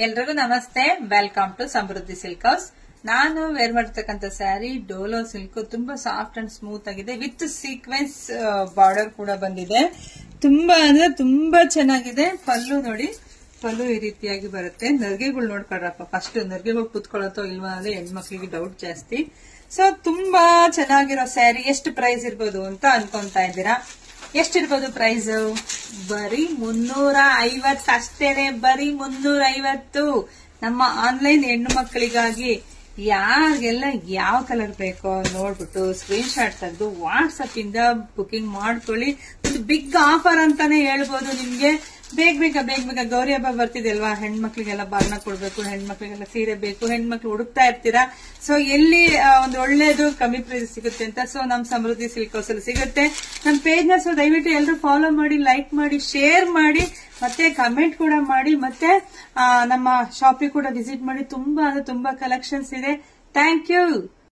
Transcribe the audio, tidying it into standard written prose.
ಎಲ್ರಿಗೂ ನಮಸ್ತೆ. Welcome to Samruddhi silk house. ನಾನು ವೇರ್ ಮಾಡಿರ್ತಕ್ಕಂಥ ಸ್ಯಾರಿ ಡೋಲೋ ಸಿಲ್ಕ್, ತುಂಬಾ ಸಾಫ್ಟ್ ಅಂಡ್ ಸ್ಮೂತ್ ಆಗಿದೆ. ವಿತ್ ಸೀಕ್ವೆನ್ಸ್ ಬಾರ್ಡರ್ ಕೂಡ ಬಂದಿದೆ. ತುಂಬಾ ಅಂದ್ರೆ ತುಂಬಾ ಚೆನ್ನಾಗಿದೆ. ಪಲ್ಲು ನೋಡಿ, ಪಲ್ಲು ಈ ರೀತಿಯಾಗಿ ಬರುತ್ತೆ. ನರ್ಗೆಗಳು ನೋಡ್ಕೊಳ್ರಪ್ಪ, ಫಸ್ಟ್ ನರ್ಗೆಗಳು ಕೂತ್ಕೊಳ್ಳೋತೋ ಇಲ್ವಾ ಅಂದ್ರೆ ಹೆಣ್ಮಕ್ಳಿಗೆ ಡೌಟ್ ಜಾಸ್ತಿ. ಸೊ ತುಂಬಾ ಚೆನ್ನಾಗಿರೋ ಸ್ಯಾರಿ. ಎಷ್ಟು ಪ್ರೈಸ್ ಇರ್ಬೋದು ಅಂತ ಅನ್ಕೊಂತಾ ಇದ್ದೀರಾ? ಎಷ್ಟಿರ್ಬೋದು ಪ್ರೈಸ್? ಬರೀ 350 ಅಷ್ಟೇನೆ. ಬರೀ 350. ನಮ್ಮ ಆನ್ಲೈನ್ ಹೆಣ್ಣು ಮಕ್ಕಳಿಗಾಗಿ ಯಾರಿಗೆಲ್ಲ ಯಾವ ಕಲರ್ ಬೇಕೋ ನೋಡ್ಬಿಟ್ಟು ಸ್ಕ್ರೀನ್ ಶಾಟ್ ತೆಗೆದು ವಾಟ್ಸ್ಆಪ್ ಇಂದ ಬುಕಿಂಗ್ ಮಾಡ್ಕೊಳ್ಳಿ. ಒಂದು ಬಿಗ್ ಆಫರ್ ಅಂತಾನೆ ಹೇಳ್ಬೋದು ನಿಮ್ಗೆ. ಬೇಗ ಬೇಗ ಗೌರಿ ಹಬ್ಬ ಬರ್ತಿದೆ ಅಲ್ವಾ, ಹೆಣ್ಮಕ್ಳಿಗೆಲ್ಲ ಬಾರ್ನ ಕೊಡ್ಬೇಕು, ಹೆಣ್ಮಕ್ಳಿಗೆಲ್ಲ ಸೀರೆ ಬೇಕು, ಹೆಣ್ಮಕ್ಳು ಹುಡುಕ್ತಾ ಇರ್ತೀರಾ. ಸೊ ಎಲ್ಲಿ ಒಂದು ಒಳ್ಳೇದು ಕಮ್ಮಿ ಪ್ರೈಸ್ ಸಿಗುತ್ತೆ ಅಂತ, ಸೊ ನಮ್ ಸಮೃದ್ಧಿ ಸಿಲ್ಕ್ ಹೌಸ್ ಅಲ್ಲಿ ಸಿಗುತ್ತೆ. ನಮ್ ಪೇಜ್ ನ ಸೊ ದಯವಿಟ್ಟು ಎಲ್ಲರೂ ಫಾಲೋ ಮಾಡಿ, ಲೈಕ್ ಮಾಡಿ, ಶೇರ್ ಮಾಡಿ, ಮತ್ತೆ ಕಮೆಂಟ್ ಕೂಡ ಮಾಡಿ, ಮತ್ತೆ ನಮ್ಮ ಶಾಪಿಗೆ ಕೂಡ ವಿಸಿಟ್ ಮಾಡಿ. ತುಂಬಾ ಕಲೆಕ್ಷನ್ಸ್ ಇದೆ. Thank you.